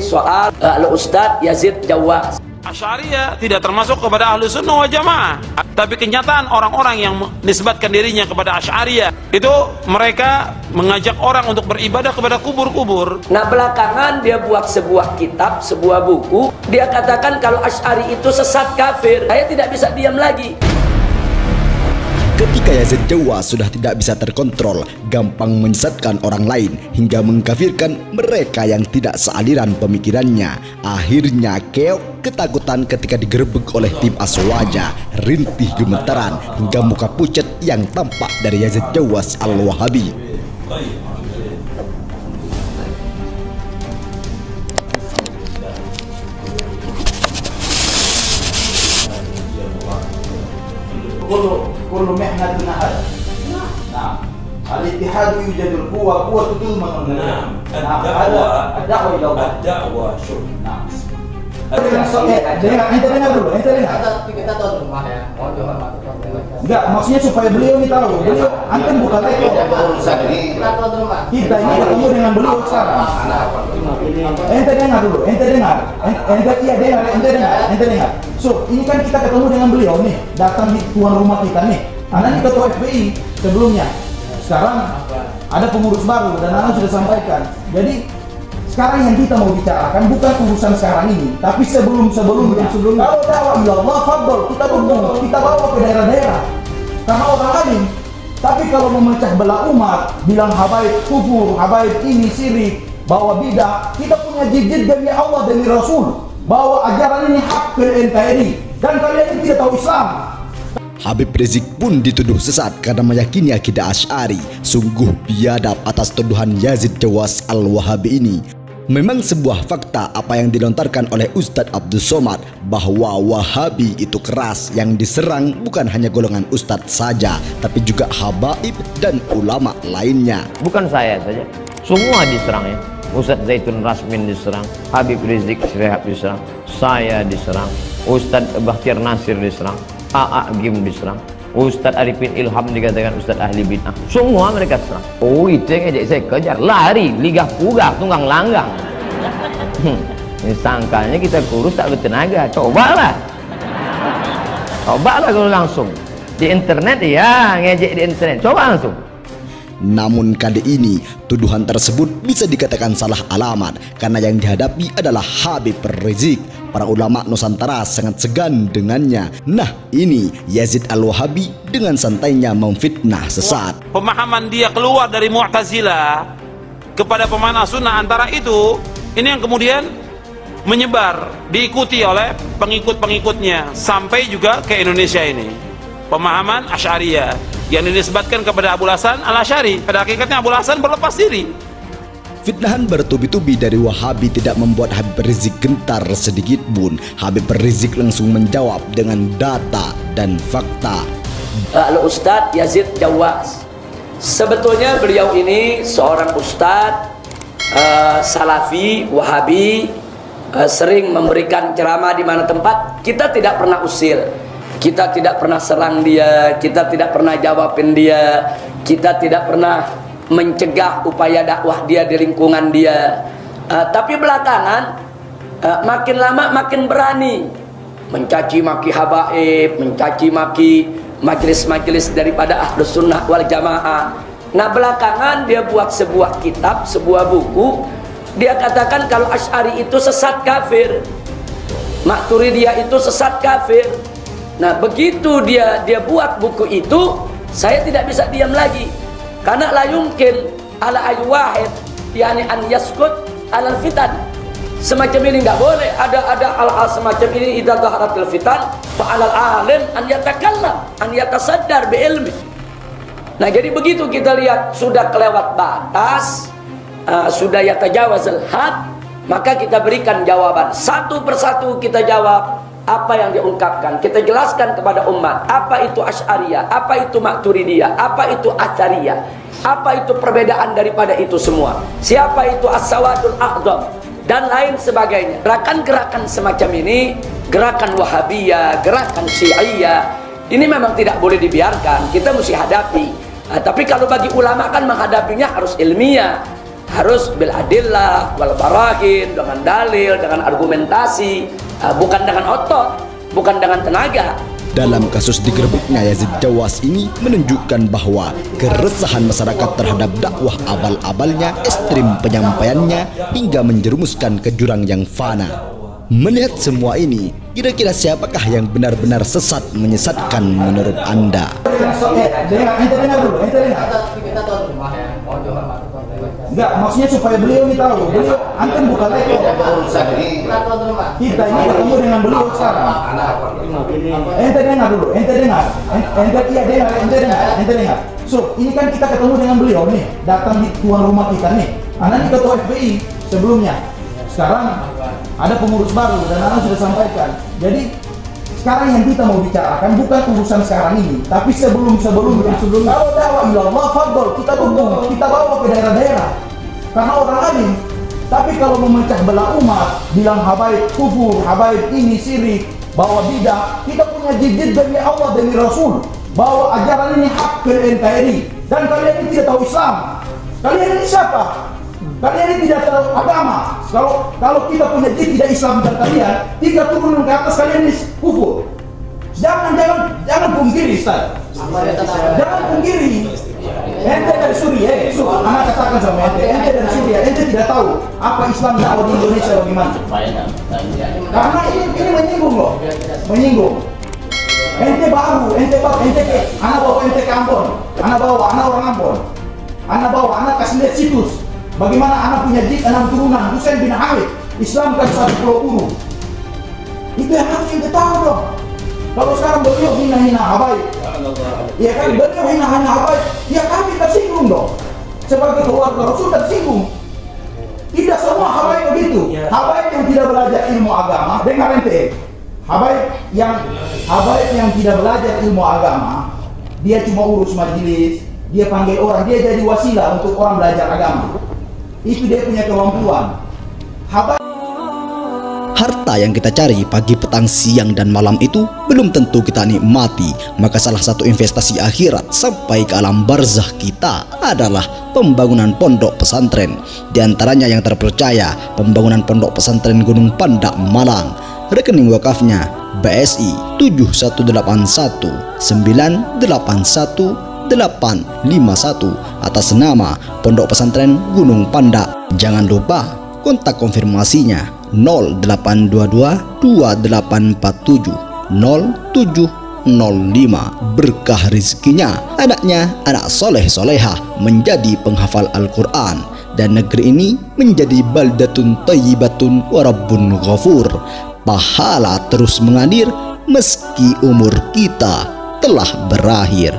soal Al-Ustadz Yazid Jawas. Asy'ariyah tidak termasuk kepada ahlu sunnah wal jamaah, tapi kenyataan orang-orang yang menisbatkan dirinya kepada Asy'ariyah itu mereka mengajak orang untuk beribadah kepada kubur-kubur. Nah belakangan dia buat sebuah kitab, sebuah buku, dia katakan kalau Asy'ari itu sesat kafir. Saya tidak bisa diam lagi. Ketika Yazid Jawas sudah tidak bisa terkontrol, gampang menyesatkan orang lain hingga mengkafirkan mereka yang tidak sealiran pemikirannya. Akhirnya keok ketakutan ketika digerebek oleh tim Aswaja, rintih gemetaran hingga muka pucat yang tampak dari Yazid Jawas Al-Wahabi. كل محنة نهج. نعم. الاتحاد يوجد القوة، قوة تضمن النجاح. الدعوة إلى الله. الدعوة شوف. نعم. Ente dengar dulu, ente dengar. Kita tahu rumah ya, mau dihormati. Enggak, maksudnya supaya beliau ini tahu. Beliau, antum bukan rektor. Kita tahu rumah. Kita ini ketemu dengan beliau sekarang. Ente dengar dulu, ente dengar. Ente dengar. So, ini kan kita ketemu dengan beliau nih, datang di tuan rumah kita nih. Anda ini ketua FPI sebelumnya. Sekarang ada pengurus baru dan Anda sudah sampaikan. Jadi sekarang yang kita mau bicarakan bukan urusan sekarang ini, tapi sebelumnya. Kalau dakwah ilallah, fadl, kita dukung, kita bawa ke daerah-daerah. Karena orang alim. Tapi kalau memecah belah umat, bilang habaib kufur, habaib ini syirik, bawa bidah, kita punya jijid demi Allah demi Rasul, bahwa ajaran ini hak ke NKRI dan kalian ini tidak tahu Islam. Habib Rizik pun dituduh sesat karena meyakini akidah Asy'ari. Sungguh biadab atas tuduhan Yazid Jawas Al-Wahabi ini. Memang sebuah fakta apa yang dilontarkan oleh Ustadz Abdul Somad bahwa Wahabi itu keras, yang diserang bukan hanya golongan Ustadz saja, tapi juga habaib dan ulama lainnya. Bukan saya saja, semua diserang ya. Ustadz Zaitun Rasmin diserang, Habib Rizik Syihab diserang, saya diserang, Ustadz Bakhtiar Nasir diserang, A.A. Gim diserang, Ustadz Arifin Ilham dikatakan Ustadz ahli bid'ah. Semua mereka serang. Oh itu yang ngejek saya kejar, lari, ligah pugah, tunggang langgang. Ini sangkanya kita kurus tak bertenaga. Cobalah kalau langsung di internet, ya ngejek di internet, coba langsung. Namun kali ini tuduhan tersebut bisa dikatakan salah alamat karena yang dihadapi adalah Habib Rizik. Para ulama Nusantara sangat segan dengannya. Nah ini Yazid Al-Wahabi dengan santainya memfitnah sesat. Pemahaman dia keluar dari Mu'tazilah kepada pemahaman sunnah, antara itu ini yang kemudian menyebar, diikuti oleh pengikut-pengikutnya sampai juga ke Indonesia ini. Pemahaman Asy'ariyah yang dinisbatkan kepada Abul Hasan Al-Asy'ari, pada hakikatnya Abul Hasan berlepas diri. Fitnahan bertubi-tubi dari Wahabi tidak membuat Habib Rizik gentar sedikit pun. Habib Rizik langsung menjawab dengan data dan fakta. Al-Ustadz Yazid Jawas, sebetulnya beliau ini seorang ustadz Salafi, Wahabi, sering memberikan ceramah di mana tempat. Kita tidak pernah usir, kita tidak pernah serang dia, kita tidak pernah jawabin dia, kita tidak pernah mencegah upaya dakwah dia di lingkungan dia. Tapi belakangan makin lama makin berani mencaci maki habaib, mencaci maki majelis-majelis daripada Ahlus Sunnah wal Jamaah. Nah belakangan dia buat sebuah kitab, sebuah buku. Dia katakan kalau Asy'ari itu sesat kafir, Maturidiyah itu sesat kafir. Nah begitu dia buat buku itu, saya tidak bisa diam lagi. Karena la yumkin ala ayu wahid yani an yaskut alal fitan. Semacam ini nggak boleh, ada hal-hal semacam ini. Idza dhaharatil fitan fa alal alim an yatakallam an yatasaddar bi ilmi. Nah jadi begitu kita lihat sudah kelewat batas, sudah yatajawazal had, maka kita berikan jawaban satu persatu. Kita jawab apa yang diungkapkan, kita jelaskan kepada umat apa itu Asy'ariyah, apa itu Maturidiyah, apa itu Atsariyah, apa itu perbedaan daripada itu semua, siapa itu As-Sawadul A'dzam dan lain sebagainya. Gerakan-gerakan semacam ini, gerakan Wahabiyah, gerakan Syi'iyah, ini memang tidak boleh dibiarkan, kita mesti hadapi. Tapi kalau bagi ulama kan menghadapinya harus ilmiah, harus bil adillah wal barahin, dengan dalil, dengan argumentasi, bukan dengan otot, bukan dengan tenaga. Dalam kasus digerebeknya Yazid Jawas ini menunjukkan bahwa keresahan masyarakat terhadap dakwah abal-abalnya, ekstrim penyampaiannya, hingga menjerumuskan ke jurang yang fana. Melihat semua ini, kira-kira siapakah yang benar-benar sesat menyesatkan menurut Anda? Kita tahu rumah ya, mohon dihormati. Enggak, maksudnya supaya beliau ini tahu, beliau antum bukan lekor. Kita ini ketemu dengan beliau sekarang. Ente dengar dulu, ente dengar. Ente dengar. So, ini kan kita ketemu dengan beliau nih, datang di tuan rumah kita nih. Anak ini ketua FPI sebelumnya. Sekarang ada pengurus baru dan anak sudah sampaikan. Jadi sekarang yang kita mau bicarakan bukan urusan sekarang ini, tapi sebelum kalau dakwah ilallah fadl kita dukung, kita bawa ke daerah-daerah karena orang alim. Tapi kalau memecah belah umat, bilang habaib kufur, habaib ini syirik, bawa bidah, kita punya jidid dari Allah, dari Rasul, bawa ajaran ini hak ke NKRI, dan kalian ini tidak tahu Islam. Kalian ini siapa? Kalian ini tidak tahu agama. Kalau kita punya jid tidak Islam dan kalian, tiga turun ke atas kalian ini kufur. Jangan pungkiri, Ustaz. Jangan pungkiri. Ente dari Suriah, anak katakan sama ente dari Suriah, ente tidak tahu apa Islam dakwah di Indonesia bagaimana. Karena ini menyinggung loh, menyinggung. Ente baru, anak bawa ente ke Ambon, anak orang Ambon, anak kasih lihat situs. Bagaimana anak punya jid 6 turunan, Husain bin Hamid, Islam kan 1 pulau Uru. Itu yang harus kita tahu dong. Kalau sekarang beliau hina-hina habaib, ya kan beliau hina-hina habaib, ya kami tersinggung dong. Sebagai keluarga Rasul tersinggung. Tidak semua habaib begitu. Habaib yang tidak belajar ilmu agama, dengar ente. Habaib yang tidak belajar ilmu agama, dia cuma urus majelis, dia panggil orang, dia jadi wasilah untuk orang belajar agama. Itu dia punya kemampuan. Harta yang kita cari pagi, petang, siang, dan malam itu belum tentu kita nikmati. Maka salah satu investasi akhirat sampai ke alam barzah kita adalah pembangunan pondok pesantren. Di antaranya yang terpercaya, pembangunan pondok pesantren Gunung Pandak Malang. Rekening wakafnya BSI 7181981851 atas nama Pondok Pesantren Gunung Pandak. Jangan lupa kontak konfirmasinya 0822 2847 0705. Berkah rezekinya, anaknya anak soleh solehah menjadi penghafal Al-Quran, dan negeri ini menjadi baldatun thayyibatun wa rabbun ghafur. Pahala terus mengalir meski umur kita telah berakhir.